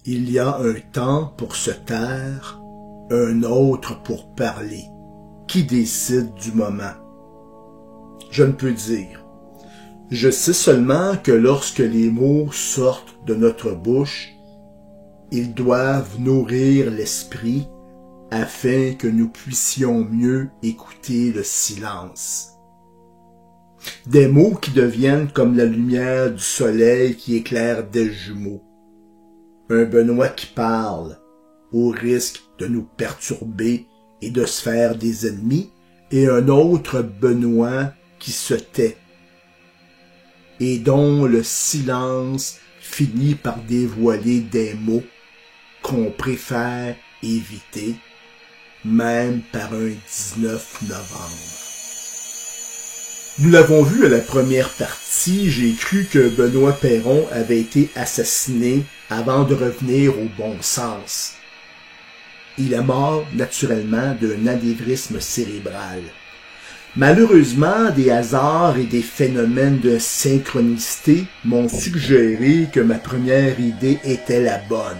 Il y a un temps pour se taire, un autre pour parler. Qui décide du moment? Je ne peux dire. Je sais seulement que lorsque les mots sortent de notre bouche, ils doivent nourrir l'esprit afin que nous puissions mieux écouter le silence. Des mots qui deviennent comme la lumière du soleil qui éclaire des jumeaux. Un Benoît qui parle, au risque de nous perturber et de se faire des ennemis, et un autre Benoît qui se tait, et dont le silence finit par dévoiler des mots qu'on préfère éviter, même par un 19 novembre. Nous l'avons vu à la première partie, j'ai cru que Benoît Perron avait été assassiné avant de revenir au bon sens. Il est mort naturellement d'un anévrisme cérébral. Malheureusement, des hasards et des phénomènes de synchronicité m'ont suggéré que ma première idée était la bonne.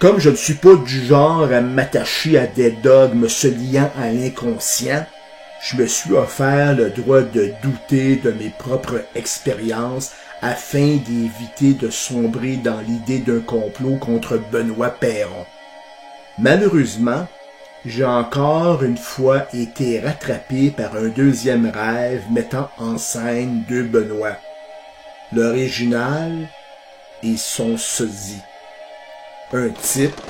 Comme je ne suis pas du genre à m'attacher à des dogmes se liant à l'inconscient, je me suis offert le droit de douter de mes propres expériences afin d'éviter de sombrer dans l'idée d'un complot contre Benoît Perron. Malheureusement, j'ai encore une fois été rattrapé par un deuxième rêve mettant en scène deux Benoît, l'original et son sosie. Un type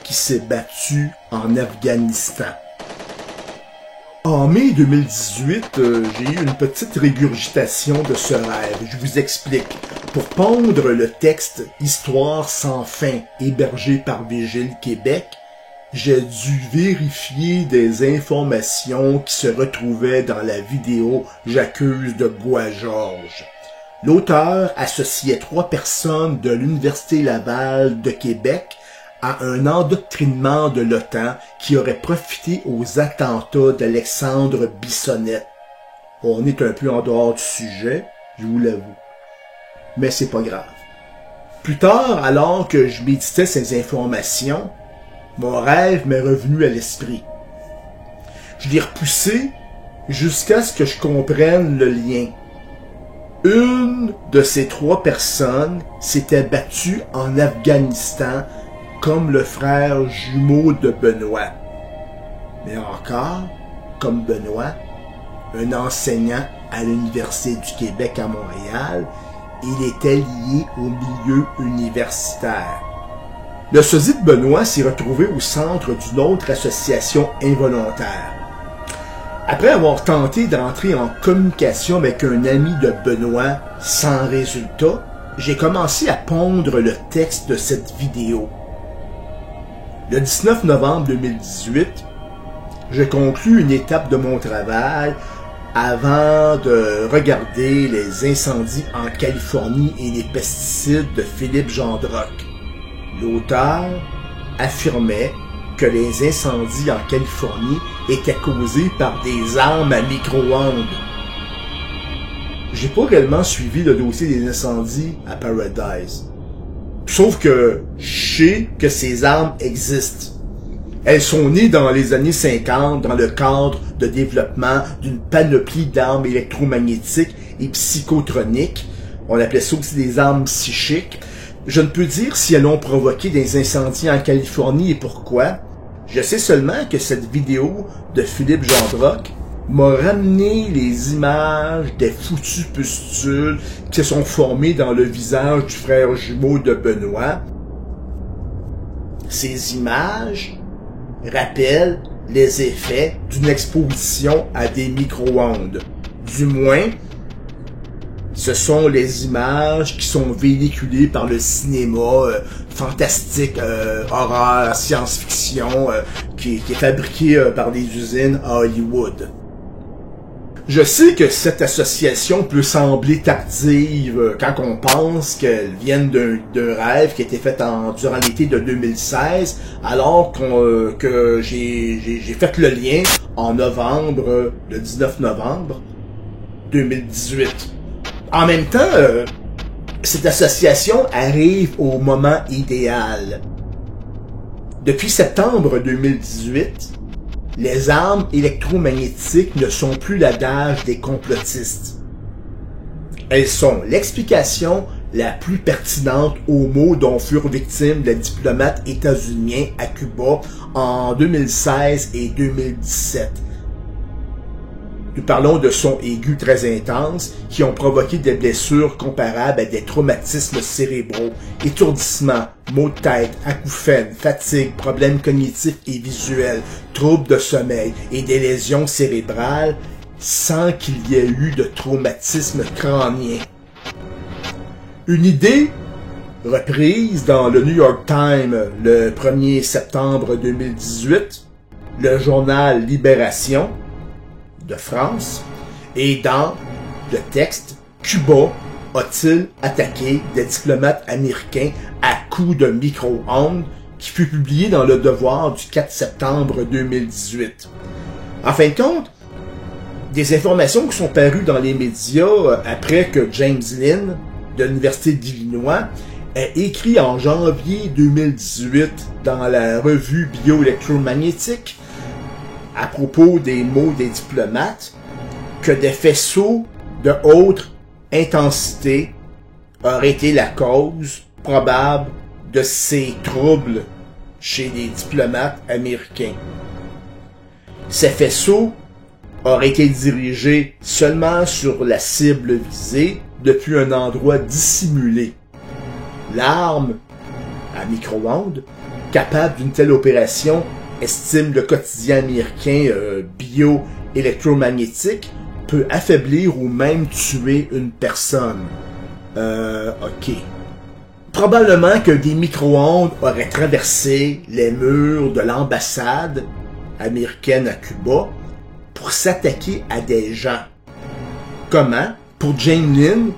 qui s'est battu en Afghanistan. En mai 2018, j'ai eu une petite régurgitation de ce rêve. Je vous explique. Pour pondre le texte « Histoire sans fin » hébergé par Vigile Québec, j'ai dû vérifier des informations qui se retrouvaient dans la vidéo « J'accuse de Bois-Georges ». L'auteur associait 3 personnes de l'Université Laval de Québec à un endoctrinement de l'OTAN qui aurait profité aux attentats d'Alexandre Bissonnette. On est un peu en dehors du sujet, je vous l'avoue. Mais c'est pas grave. Plus tard, alors que je méditais ces informations, mon rêve m'est revenu à l'esprit. Je l'ai repoussé jusqu'à ce que je comprenne le lien. Une de ces 3 personnes s'était battue en Afghanistan comme le frère jumeau de Benoît. Mais encore, comme Benoît, un enseignant à l'Université du Québec à Montréal, il était lié au milieu universitaire. Le sosie de Benoît s'est retrouvé au centre d'une autre association involontaire. Après avoir tenté d'entrer en communication avec un ami de Benoît sans résultat, j'ai commencé à pondre le texte de cette vidéo. Le 19 novembre 2018, je conclus une étape de mon travail avant de regarder les incendies en Californie et les pesticides de Philippe Gendroc. L'auteur affirmait que les incendies en Californie étaient causés par des armes à micro-ondes. J'ai pas réellement suivi le dossier des incendies à Paradise. Sauf que je sais que ces armes existent. Elles sont nées dans les années 50 dans le cadre de développement d'une panoplie d'armes électromagnétiques et psychotroniques. On appelait ça aussi des armes psychiques. Je ne peux dire si elles ont provoqué des incendies en Californie et pourquoi. Je sais seulement que cette vidéo de Philippe Gendroc m'a ramené les images des foutus pustules qui se sont formés dans le visage du frère jumeau de Benoît. Ces images rappellent les effets d'une exposition à des micro-ondes. Du moins, ce sont les images qui sont véhiculées par le cinéma fantastique, horreur, science-fiction, qui est fabriqué par des usines à Hollywood. Je sais que cette association peut sembler tardive quand on pense qu'elle vienne d'un rêve qui a été fait durant l'été de 2016, alors que j'ai fait le lien en novembre, le 19 novembre 2018. En même temps, Cette association arrive au moment idéal. Depuis septembre 2018, les armes électromagnétiques ne sont plus l'adage des complotistes. Elles sont l'explication la plus pertinente aux maux dont furent victimes les diplomates états-uniens à Cuba en 2016 et 2017. Nous parlons de sons aigus très intenses qui ont provoqué des blessures comparables à des traumatismes cérébraux, étourdissements, maux de tête, acouphènes, fatigue, problèmes cognitifs et visuels, troubles de sommeil et des lésions cérébrales sans qu'il y ait eu de traumatisme crânien. Une idée reprise dans le New York Times le 1er septembre 2018, le journal Libération de France, et dans le texte « Cuba a-t-il attaqué des diplomates américains à coups de micro-ondes » qui fut publié dans Le Devoir du 4 septembre 2018. En fin de compte, des informations qui sont parues dans les médias après que James Lynn, de l'Université d'Illinois, ait écrit en janvier 2018 dans la revue bioélectromagnétique à propos des mots des diplomates que des faisceaux de haute intensité auraient été la cause probable de ces troubles chez les diplomates américains. Ces faisceaux auraient été dirigés seulement sur la cible visée depuis un endroit dissimulé. L'arme à micro-ondes, capable d'une telle opération, estime le quotidien américain bioélectromagnétique, peut affaiblir ou même tuer une personne. Ok. Probablement que des micro-ondes auraient traversé les murs de l'ambassade américaine à Cuba pour s'attaquer à des gens. Comment? Pour Jane Lynn,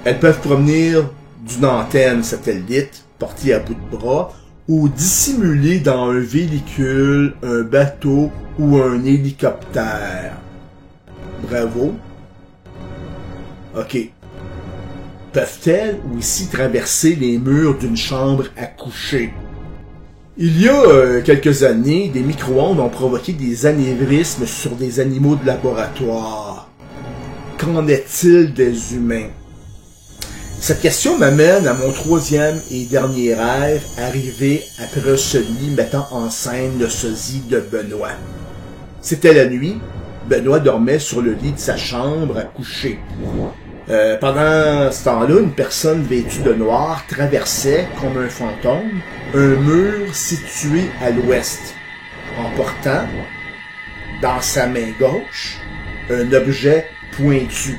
elles peuvent provenir d'une antenne satellite portée à bout de bras ou dissimulée dans un véhicule, un bateau ou un hélicoptère. Bravo. Ok. Peuvent-elles aussi traverser les murs d'une chambre à coucher? Il y a quelques années, des micro-ondes ont provoqué des anévrismes sur des animaux de laboratoire. Qu'en est-il des humains? Cette question m'amène à mon troisième et dernier rêve, arrivé après celui mettant en scène le sosie de Benoît. C'était la nuit. Benoît dormait sur le lit de sa chambre à coucher. Pendant ce temps-là, une personne vêtue de noir traversait, comme un fantôme, un mur situé à l'ouest, en portant, dans sa main gauche, un objet pointu.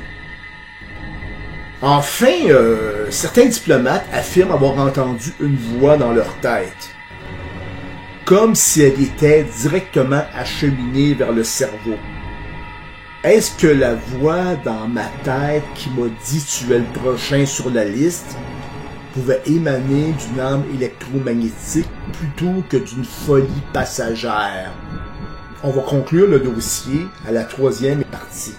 Enfin, certains diplomates affirment avoir entendu une voix dans leur tête, comme si elle était directement acheminée vers le cerveau. Est-ce que la voix dans ma tête qui m'a dit « tu es le prochain sur la liste » pouvait émaner d'une arme électromagnétique plutôt que d'une folie passagère? On va conclure le dossier à la troisième partie.